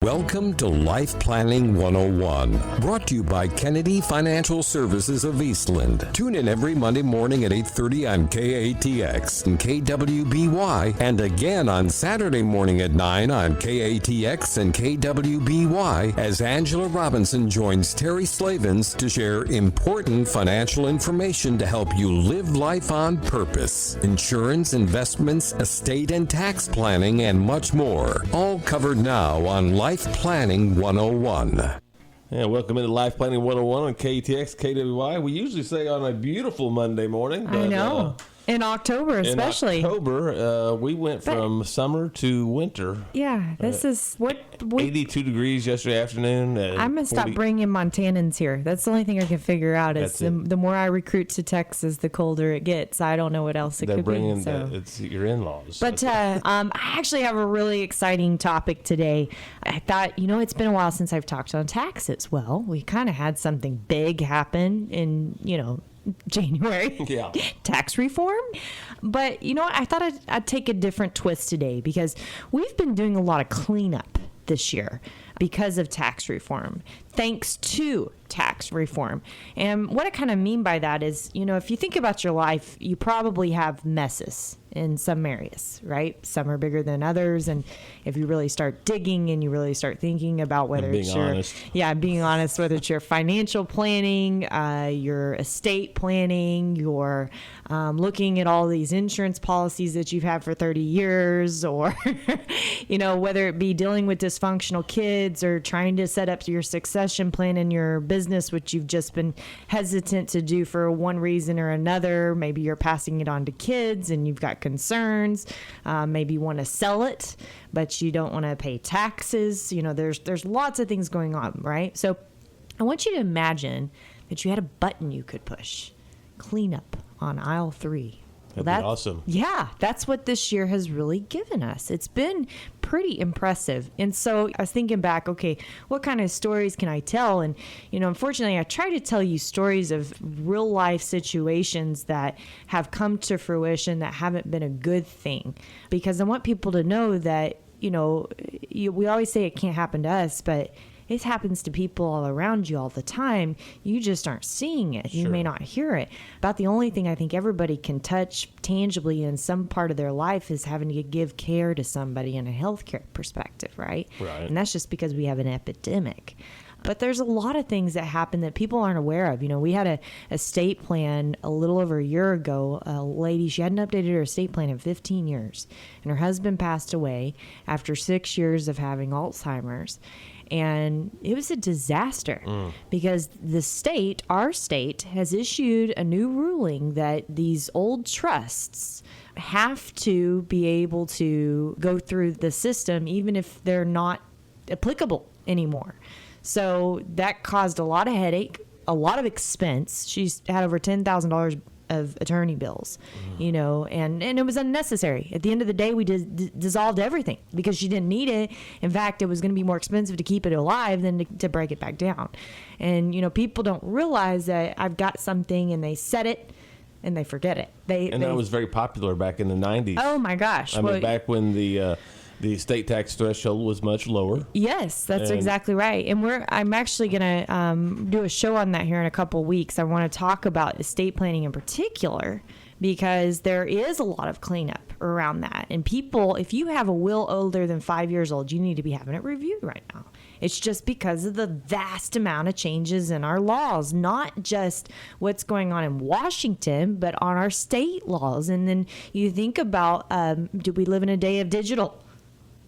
Welcome to Life Planning 101, brought to you by Kennedy Financial Services of Eastland. Tune in every Monday morning at 8:30 on KATX and KWBY, and again on Saturday morning at 9 on KATX and KWBY as Angela Robinson joins Terry Slavens to share important financial information to help you live life on purpose. Insurance, investments, estate and tax planning, and much more. All covered now on Life Planning 101. Yeah, welcome into Life Planning 101 on KTX, KWY. We usually say on a beautiful Monday morning. But, I know. In October, especially. In October, we went from summer to winter. Yeah, this is what 82 degrees yesterday afternoon. I'm going to stop bringing Montanans here. That's the only thing I can figure out is the more I recruit to Texas, the colder it gets. I don't know what else it could be. It's your in-laws. But I actually have a really exciting topic today. I thought, it's been a while since I've talked on taxes. Well, we kind of had something big happen in, January. Yeah. Tax reform. But I thought I'd take a different twist today because we've been doing a lot of cleanup this year because of tax reform, thanks to tax reform. And what I kind of mean by that is, if you think about your life, you probably have messes in some areas, right? Some are bigger than others. And if you really start digging and you really start thinking about whether it's being honest, whether it's your financial planning, your estate planning, your looking at all these insurance policies that you've had for 30 years, or, whether it be dealing with dysfunctional kids or trying to set up your succession plan in your business, which you've just been hesitant to do for one reason or another. Maybe you're passing it on to kids and you've got concerns. Maybe you want to sell it, but you don't want to pay taxes. There's lots of things going on, right? So I want you to imagine that you had a button you could push. Clean up on aisle 3. That'd be awesome. Yeah, that's what this year has really given us. It's been pretty impressive. And so I was thinking back, okay, what kind of stories can I tell? And, unfortunately, I try to tell you stories of real life situations that have come to fruition that haven't been a good thing. Because I want people to know that, we always say it can't happen to us, but it happens to people all around you all the time. You just aren't seeing it. Sure. You may not hear it. About the only thing I think everybody can touch tangibly in some part of their life is having to give care to somebody in a healthcare perspective, right? Right. And that's just because we have an epidemic. But there's a lot of things that happen that people aren't aware of. We had a estate plan a little over a year ago. A lady, she hadn't updated her estate plan in 15 years. And her husband passed away after 6 years of having Alzheimer's. And it was a disaster because our state has issued a new ruling that these old trusts have to be able to go through the system even if they're not applicable anymore. So that caused a lot of headache, a lot of expense. She's had over $10,000 of attorney bills, and it was unnecessary. At the end of the day, we dissolved everything because she didn't need it. In fact, it was going to be more expensive to keep it alive than to break it back down. And, people don't realize that I've got something and they set it and they forget it. That was very popular back in the 90s. Oh, my gosh. Back when the estate tax threshold was much lower. Yes, that's exactly right. And I'm actually going to do a show on that here in a couple weeks. I want to talk about estate planning in particular because there is a lot of cleanup around that. And people, if you have a will older than 5 years old, you need to be having it reviewed right now. It's just because of the vast amount of changes in our laws, not just what's going on in Washington, but on our state laws. And then you think about, do we live in a day of digital?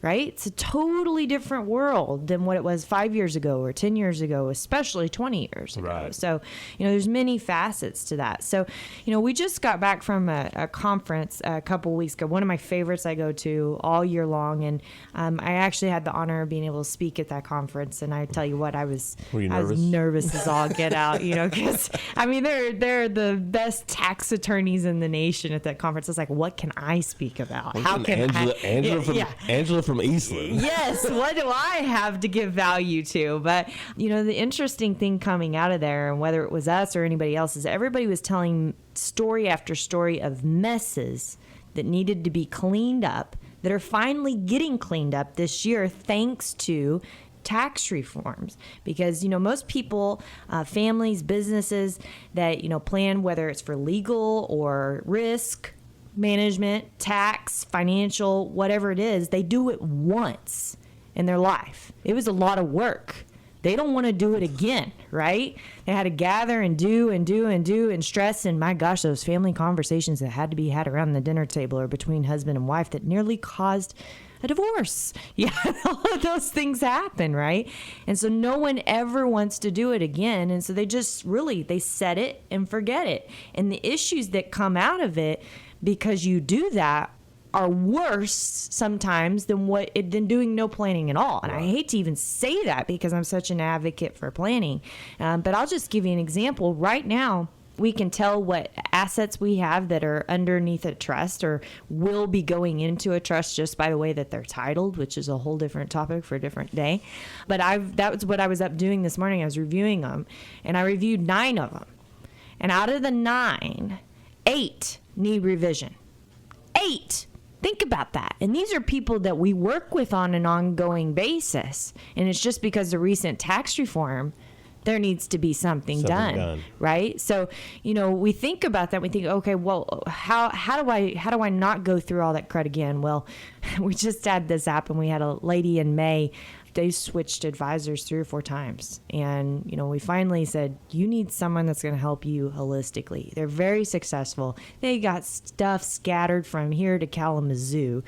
Right? It's a totally different world than what it was 5 years ago or 10 years ago, especially 20 years ago. Right. So, there's many facets to that. So, we just got back from a conference a couple weeks ago, one of my favorites I go to all year long. And I actually had the honor of being able to speak at that conference. And I tell you what, I was nervous as all get out, because, they're the best tax attorneys in the nation at that conference. I was like, what can I speak about? How can Angela from Eastland. Yes, what do I have to give value to? But, the interesting thing coming out of there, and whether it was us or anybody else, is everybody was telling story after story of messes that needed to be cleaned up that are finally getting cleaned up this year thanks to tax reforms. Because, most people, families, businesses that, plan, whether it's for legal or risk management, tax, financial, whatever it is, they do it once in their life. It was a lot of work. They don't want to do it again, right? They had to gather and do and stress. And my gosh, those family conversations that had to be had around the dinner table or between husband and wife that nearly caused a divorce. Yeah, all of those things happen, right? And so no one ever wants to do it again. And so they just they set it and forget it. And the issues that come out of it because you do that are worse sometimes than doing no planning at all. And I hate to even say that because I'm such an advocate for planning. But I'll just give you an example. Right now, we can tell what assets we have that are underneath a trust or will be going into a trust just by the way that they're titled, which is a whole different topic for a different day. But that was what I was up doing this morning. I was reviewing them, and I reviewed 9 of them. And out of the 9, 8 need revision. 8! Think about that. And these are people that we work with on an ongoing basis. And it's just because of recent tax reform, there needs to be something done, right? So, we think about that. We think, okay, well, how do I not go through all that crud again? Well, we just had this app, and we had a lady in May. They switched advisors 3 or 4 times. And, we finally said, you need someone that's going to help you holistically. They're very successful. They got stuff scattered from here to Kalamazoo,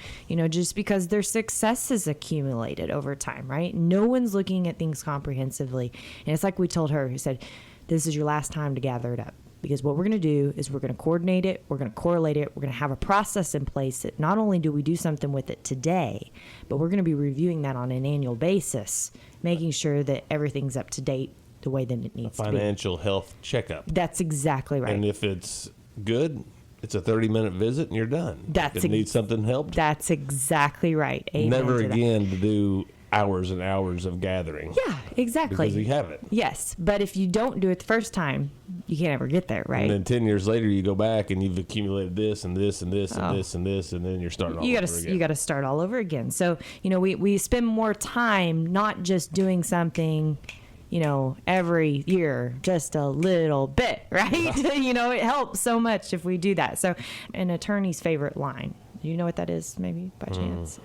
just because their success is accumulated over time, right? No one's looking at things comprehensively. And it's like we told her, who said, this is your last time to gather it up. Because what we're going to do is we're going to coordinate it, we're going to correlate it, we're going to have a process in place that not only do we do something with it today, but we're going to be reviewing that on an annual basis, making sure that everything's up to date the way that it needs to be. Financial health checkup. That's exactly right. And if it's good, it's a 30-minute visit and you're done. If it needs something helped. That's exactly right. Amen. Never again to do hours and hours of gathering. Yeah, exactly. Because you have it. Yes, but if you don't do it the first time, you can't ever get there, right? And then 10 years later, you go back and you've accumulated this and this and this and this and this, and then you're starting all over again. You got to start all over again. So, we spend more time not just doing something, every year, just a little bit, right? Yeah. It helps so much if we do that. So, an attorney's favorite line, do you know what that is, maybe, by chance?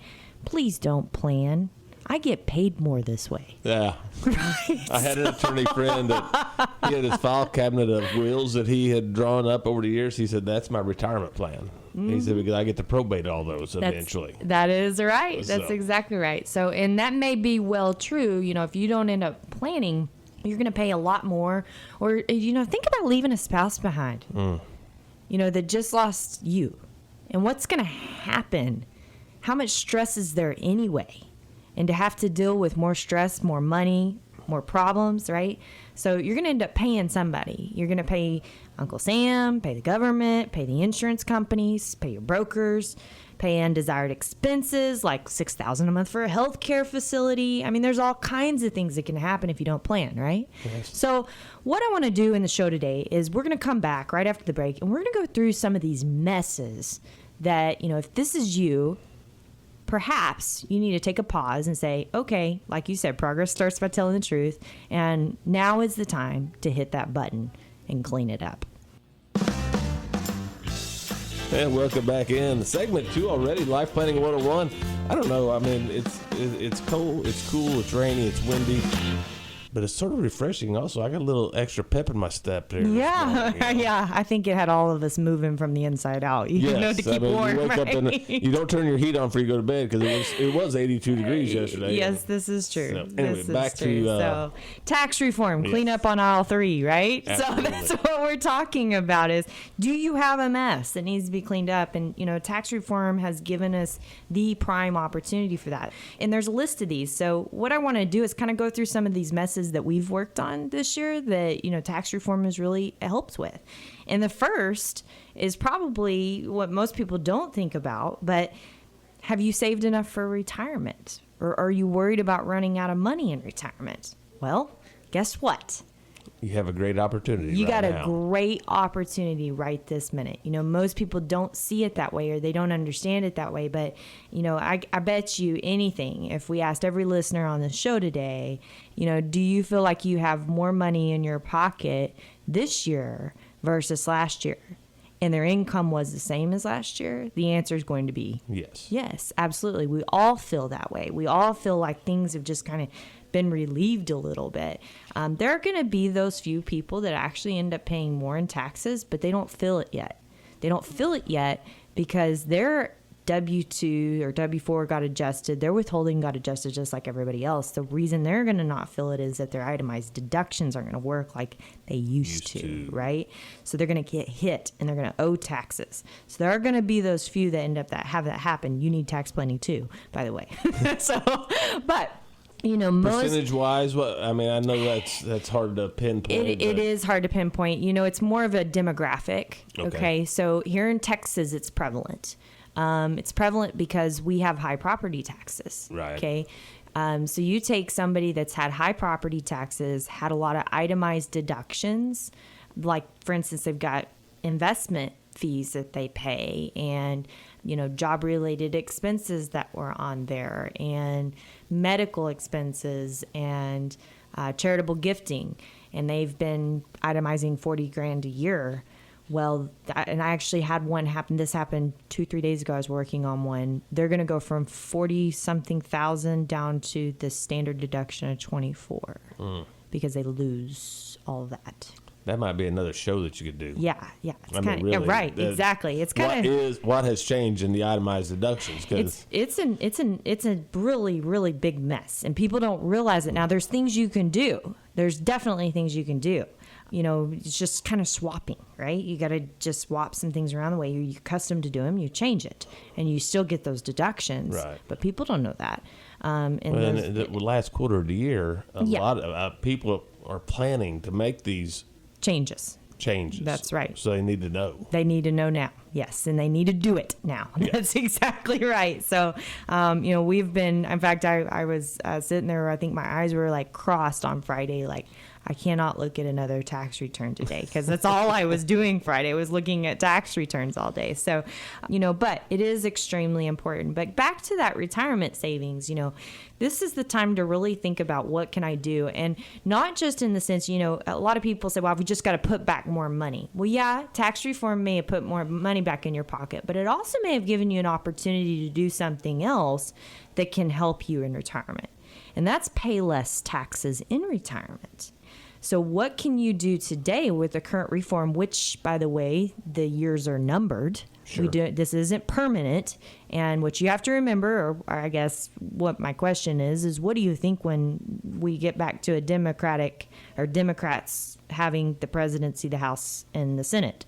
Please don't plan. I get paid more this way. Yeah. Right. I had an attorney friend that he had his file cabinet of wills that he had drawn up over the years. He said, that's my retirement plan. Mm-hmm. He said, because I get to probate all those eventually. That is right. That's exactly right. So, and that may be well true. If you don't end up planning, you're going to pay a lot more. Or, think about leaving a spouse behind, that just lost you. And what's going to happen? How much stress is there anyway? And to have to deal with more stress, more money, more problems, right? So you're going to end up paying somebody. You're going to pay Uncle Sam, pay the government, pay the insurance companies, pay your brokers, pay undesired expenses like $6,000 a month for a healthcare facility. I mean, there's all kinds of things that can happen if you don't plan, right? Yes. So what I want to do in the show today is we're going to come back right after the break, and we're going to go through some of these messes that, if this is you, perhaps you need to take a pause and say, okay, like you said, progress starts by telling the truth. And now is the time to hit that button and clean it up. And welcome back in. Segment 2 already, Life Planning 101. I don't know. I mean, it's cold, it's cool, it's rainy, it's windy. But it's sort of refreshing also. I got a little extra pep in my step there. Yeah, yeah. I think it had all of us moving from the inside out. To keep warm. You wake up and you don't turn your heat on before you go to bed because it was 82 degrees yesterday. Yes, this is true. So, anyway, back to tax reform, clean up on aisle 3, right? Absolutely. So that's what we're talking about is, do you have a mess that needs to be cleaned up? And, tax reform has given us the prime opportunity for that. And there's a list of these. So what I want to do is kind of go through some of these messes that we've worked on this year that, tax reform has really helped with. And the first is probably what most people don't think about, but have you saved enough for retirement? Or are you worried about running out of money in retirement? Well, guess what? You have a great opportunity. You got now. a great opportunity right this minute. Most people don't see it that way or they don't understand it that way. But, I bet you anything, if we asked every listener on the show today, do you feel like you have more money in your pocket this year versus last year? And their income was the same as last year? The answer is going to be yes. Yes, absolutely. We all feel that way. We all feel like things have just kind of been relieved a little bit. There are going to be those few people that actually end up paying more in taxes, but they don't feel it yet. They don't feel it yet because their W-2 or W-4 got adjusted. Their withholding got adjusted just like everybody else. The reason they're going to not feel it is that their itemized deductions aren't going to work like they used to, right? So they're going to get hit and they're going to owe taxes. So there are going to be those few that end up that have that happen. You need tax planning too, by the way. But most percentage-wise, I know that's hard to pinpoint. It is hard to pinpoint. It's more of a demographic. Okay. So here in Texas, it's prevalent. It's prevalent because we have high property taxes. Right. Okay. So you take somebody that's had high property taxes, had a lot of itemized deductions, like for instance, they've got investment fees that they pay and job-related expenses that were on there and medical expenses and charitable gifting, and they've been itemizing $40,000 a year. Well, and I actually had one happen. This happened 2-3 days ago. I was working on one. They're going to go from 40-something thousand down to the standard deduction of 24 because they lose all of that. That might be another show that you could do. Yeah. It's really, right, exactly. It's kind of what has changed in the itemized deductions? It's a really, really big mess, and people don't realize it. Now, there's things you can do. There's definitely things you can do. It's just kind of swapping, right? You got to just swap some things around the way you're accustomed to do them. You change it, and you still get those deductions. Right. But people don't know that. In the last quarter of the year, a lot of people are planning to make these changes. That's right. So they need to know. They need to know now. Yes, and they need to do it now. Yeah. That's exactly right. So, we've been. In fact, I was sitting there. I think my eyes were like crossed on Friday. Like, I cannot look at another tax return today because that's all I was doing Friday was looking at tax returns all day. So, but it is extremely important. But back to that retirement savings, this is the time to really think about what can I do? And not just in the sense, a lot of people say, well, we just got to put back more money. Well, yeah, tax reform may have put more money back in your pocket, but it also may have given you an opportunity to do something else that can help you in retirement. And that's pay less taxes in retirement. So what can you do today with the current reform, which, by the way, the years are numbered. Sure. This isn't permanent. And what you have to remember, or I guess what my question is what do you think when we get back to a Democrats having the presidency, the House, and the Senate?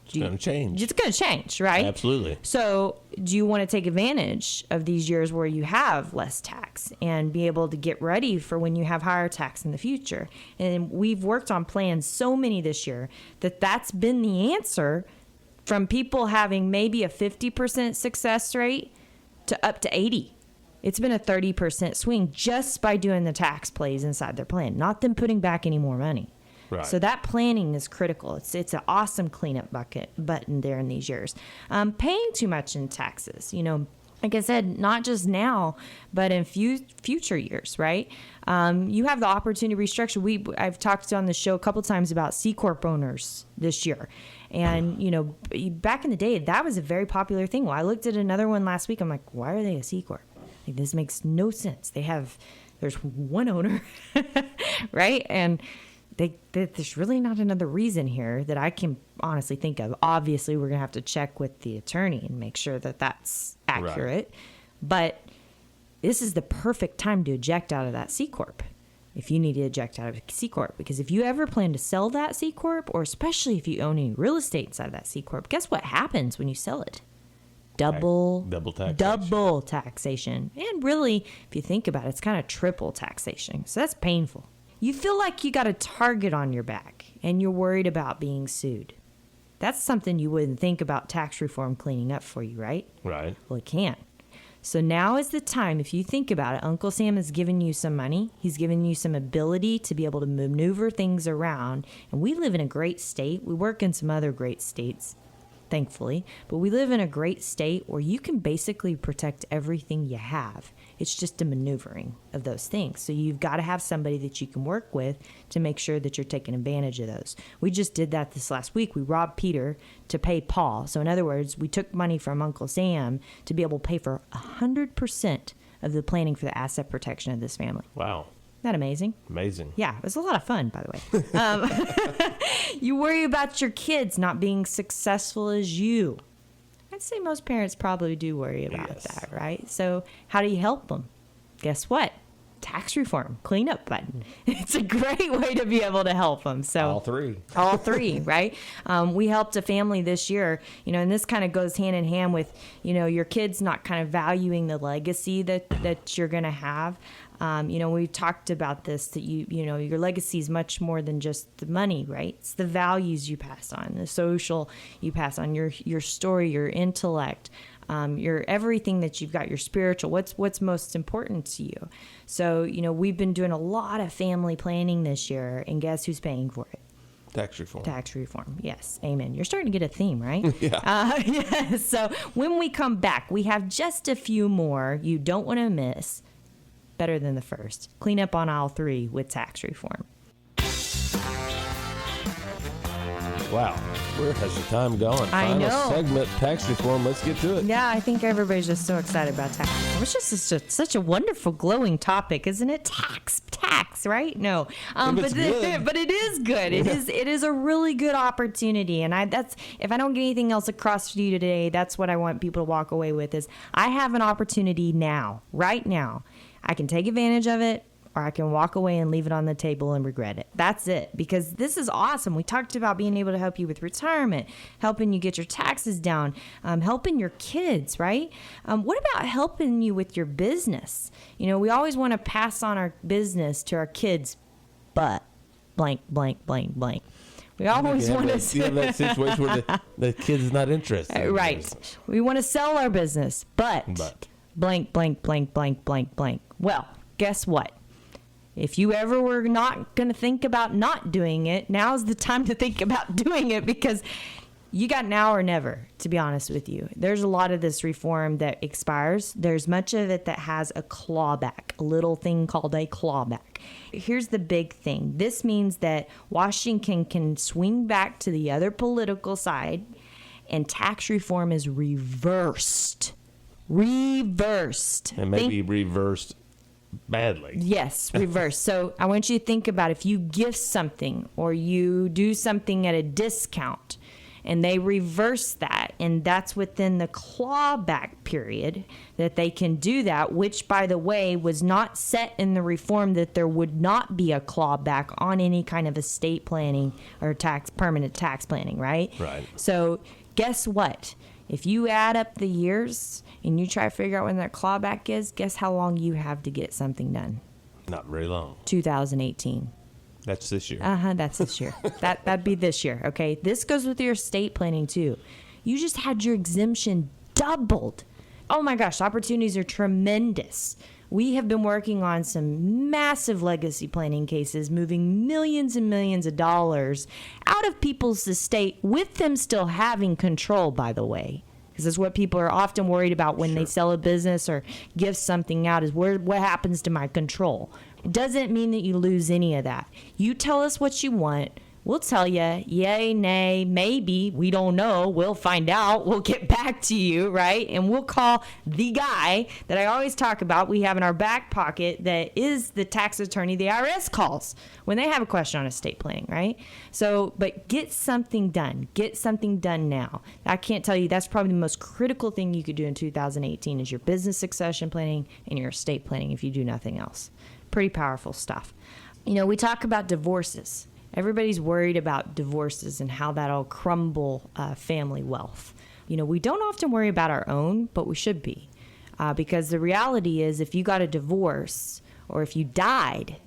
It's going to change. It's going to change, right? Absolutely. So do you want to take advantage of these years where you have less tax and be able to get ready for when you have higher tax in the future? And we've worked on plans so many this year that's been the answer, from people having maybe a 50% success rate to up to 80. It's been a 30% swing just by doing the tax plays inside their plan, not them putting back any more money. Right. So that planning is critical. It's an awesome cleanup button there in these years. Paying too much in taxes, like I said, not just now, but in future years, right? You have the opportunity to restructure. I've talked on the show a couple times about C Corp owners this year. And, back in the day, that was a very popular thing. Well, I looked at another one last week. I'm like, why are they a C Corp? Like, this makes no sense. There's one owner, right? And there's really not another reason here that I can honestly think of. Obviously, we're going to have to check with the attorney and make sure that that's accurate. Right. But this is the perfect time to eject out of that C Corp if you need to eject out of a C Corp. Because if you ever plan to sell that C Corp, or especially if you own any real estate inside of that C Corp, guess what happens when you sell it? Double taxation. And really, if you think about it, it's kind of triple taxation. So that's painful. You feel like you got a target on your back and you're worried about being sued. That's something you wouldn't think about tax reform cleaning up for you, right? Right. Well, it can. So now is the time, if you think about it, Uncle Sam has given you some money. He's given you some ability to be able to maneuver things around. And we live in a great state. We work in some other great states, thankfully. But we live in a great state where you can basically protect everything you have. It's just a maneuvering of those things. So you've got to have somebody that you can work with to make sure that you're taking advantage of those. We just did that this last week. We robbed Peter to pay Paul. So in other words, we took money from Uncle Sam to be able to pay for 100% of the planning for the asset protection of this family. Wow. Isn't that amazing? Amazing. Yeah, it was a lot of fun, by the way. You worry about your kids not being successful as you. I'd say most parents probably do worry about that, right? So how do you help them? Guess what? Tax reform, cleanup button. It's a great way to be able to help them. So All three. all three, right? We helped a family this year, and this kind of goes hand in hand with, your kids not kind of valuing the legacy that you're going to have. We've talked about this, that your legacy is much more than just the money, right? It's the values you pass on, the social you pass on, your story, your intellect, your everything that you've got, your spiritual, what's most important to you. So, we've been doing a lot of family planning this year, and guess who's paying for it? Tax reform. Tax reform. Yes. Amen. You're starting to get a theme, right? Yeah. Yes. So when we come back, we have just a few more you don't want to miss. Better than the first. Clean up on aisle 3 with tax reform. Wow. Where has the time gone? I Final know. segment, tax reform. Let's get to it. Yeah, I think everybody's just so excited about tax reform. It's just such a wonderful, glowing topic, isn't it? Tax, right? No, If it's good. but it is good. It is a really good opportunity, and that's if I don't get anything else across to you today, that's what I want people to walk away with is I have an opportunity now, right now. I can take advantage of it, or I can walk away and leave it on the table and regret it. That's it, because this is awesome. We talked about being able to help you with retirement, helping you get your taxes down, helping your kids, right? What about helping you with your business? We always want to pass on our business to our kids, but blank, blank, blank, blank. We always want to... You have that situation where the kid's not interested. In right. business. We want to sell our business, but blank, blank, blank, blank, blank, blank. Well, guess what? If you ever were not going to think about not doing it, now's the time to think about doing it, because you got now or never, to be honest with you. There's a lot of this reform that expires. There's much of it that has a clawback, a little thing called a clawback. Here's the big thing. This means that Washington can swing back to the other political side, and tax reform is reversed. And maybe reversed badly. Yes, reverse. So I want you to think about if you gift something or you do something at a discount and they reverse that, and that's within the clawback period that they can do that, which, by the way, was not set in the reform that there would not be a clawback on any kind of estate planning or permanent tax planning, right? Right. So guess what? If you add up the years and you try to figure out when that clawback is, guess how long you have to get something done? Not very long. 2018. That's this year. That's this year. That'd be this year, okay? This goes with your estate planning, too. You just had your exemption doubled. Oh, my gosh, opportunities are tremendous. We have been working on some massive legacy planning cases, moving millions and millions of dollars out of people's estate with them still having control, by the way. Because that's what people are often worried about when they sell a business or give something out is what happens to my control. It doesn't mean that you lose any of that. You tell us what you want. We'll tell you, yay, nay, maybe, we don't know. We'll find out. We'll get back to you, right? And we'll call the guy that I always talk about we have in our back pocket that is the tax attorney the IRS calls when they have a question on estate planning, right? So, but get something done. Get something done now. I can't tell you, that's probably the most critical thing you could do in 2018 is your business succession planning and your estate planning if you do nothing else. Pretty powerful stuff. We talk about divorces. Everybody's worried about divorces and how that'll crumble family wealth. We don't often worry about our own, but we should be. Because the reality is if you got a divorce or if you died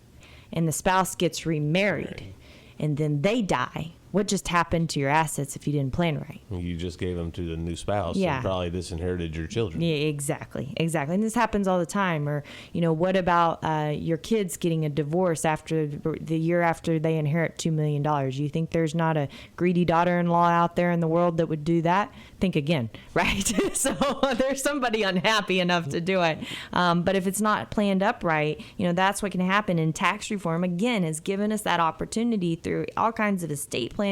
and the spouse gets remarried and then they die, what just happened to your assets if you didn't plan right? You just gave them to the new spouse Yeah. and probably disinherited your children. Yeah, exactly. And this happens all the time. Or, what about your kids getting a divorce after the year after they inherit $2 million? You think there's not a greedy daughter-in-law out there in the world that would do that? Think again, right? So there's somebody unhappy enough to do it. But if it's not planned up right, that's what can happen. And tax reform, again, has given us that opportunity through all kinds of estate planning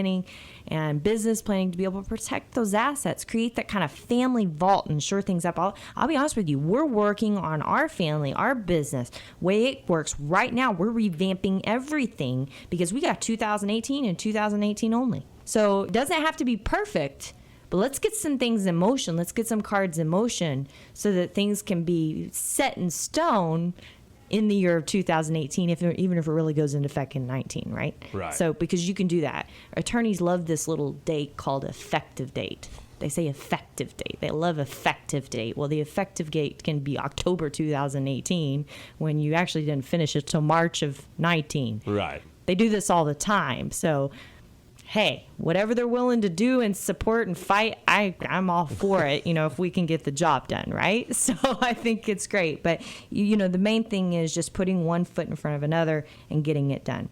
and business planning to be able to protect those assets, create that kind of family vault and shore things up. I'll be honest with you, we're working on our family, our business, way it works right now. We're revamping everything because we got 2018 and 2018 only. So it doesn't have to be perfect, but let's get some things in motion. Let's get some cards in motion so that things can be set in stone in the year of 2018, even if it really goes into effect in 19, right? Right. So because you can do that. Attorneys love this little date called effective date. They say effective date. They love effective date. Well, the effective date can be October 2018 when you actually didn't finish it till March of 19. Right. They do this all the time. So, hey, whatever they're willing to do and support and fight, I'm all for it, if we can get the job done, right? So I think it's great. But, the main thing is just putting one foot in front of another and getting it done.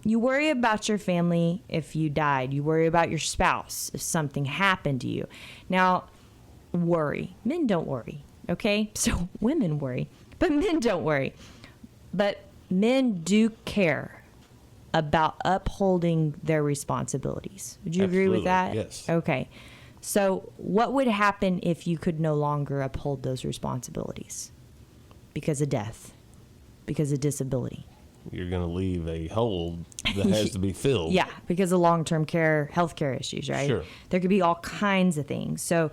You worry about your family if you died. You worry about your spouse if something happened to you. Now, worry. Men don't worry, okay? So women worry, but men don't worry. But men do care about upholding their responsibilities. Would you agree with that? Yes. Okay. So what would happen if you could no longer uphold those responsibilities? Because of death, because of disability. You're going to leave a hole that has to be filled. Yeah, because of long-term care, healthcare issues, right? Sure. There could be all kinds of things. So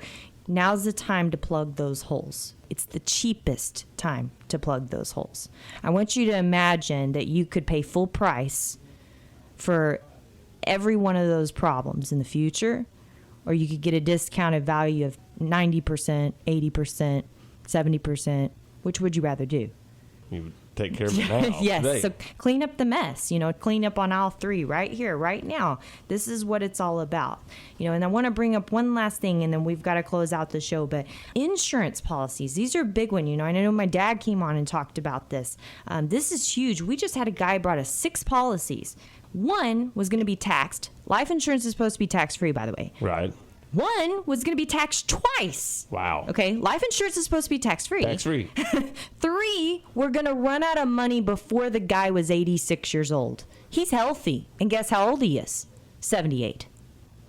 now's the time to plug those holes. It's the cheapest time to plug those holes. I want you to imagine that you could pay full price for every one of those problems in the future, or you could get a discounted value of 90%, 80%, 70%. Which would you rather do? You would take care of it now. Yes. Today. So clean up the mess, clean up on aisle 3 right here, right now. This is what it's all about. And I want to bring up one last thing and then we've got to close out the show. But insurance policies, these are a big one. I know my dad came on and talked about this. This is huge. We just had a guy brought us 6 policies. One was going to be taxed. Life insurance is supposed to be tax-free, by the way. Right. One was going to be taxed twice. Wow. Okay, life insurance is supposed to be tax-free. Tax-free. 3, we're going to run out of money before the guy was 86 years old. He's healthy. And guess how old he is? 78.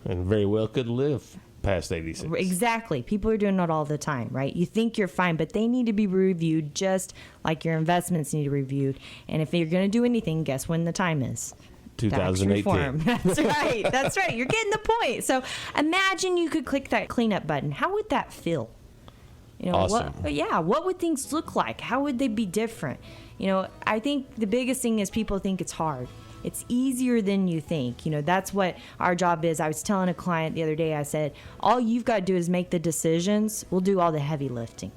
And very well could live past 86. Exactly. People are doing it all the time, right? You think you're fine, but they need to be reviewed just like your investments need to be reviewed. And if you're going to do anything, guess when the time is? 2018. That's right. That's right. You're getting the point. So imagine you could click that cleanup button. How would that feel? Awesome. What would things look like? How would they be different? I think the biggest thing is people think it's hard. It's easier than you think. That's what our job is. I was telling a client the other day, I said, all you've got to do is make the decisions. We'll do all the heavy lifting.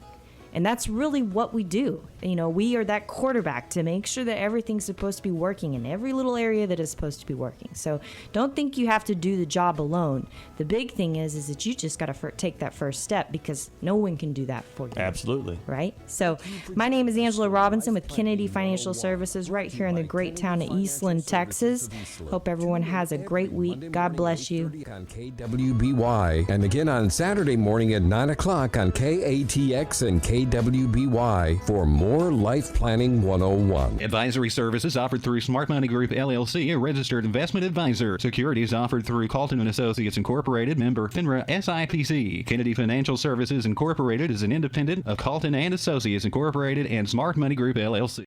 And that's really what we do. We are that quarterback to make sure that everything's supposed to be working in every little area that is supposed to be working. So don't think you have to do the job alone. The big thing is that you just got to take that first step because no one can do that for you. Absolutely. Right? So my name is Angela Robinson with Kennedy Financial Services right here in the great town of Eastland, Texas. Hope everyone has a great week. God bless you. On KWBY and again on Saturday morning at 9 o'clock on KATX and KWBY for more Life Planning 101. Advisory services offered through Smart Money Group, LLC, a registered investment advisor. Securities offered through Calton & Associates Incorporated, member FINRA SIPC. Kennedy Financial Services Incorporated is an independent of Calton & Associates Incorporated and Smart Money Group, LLC.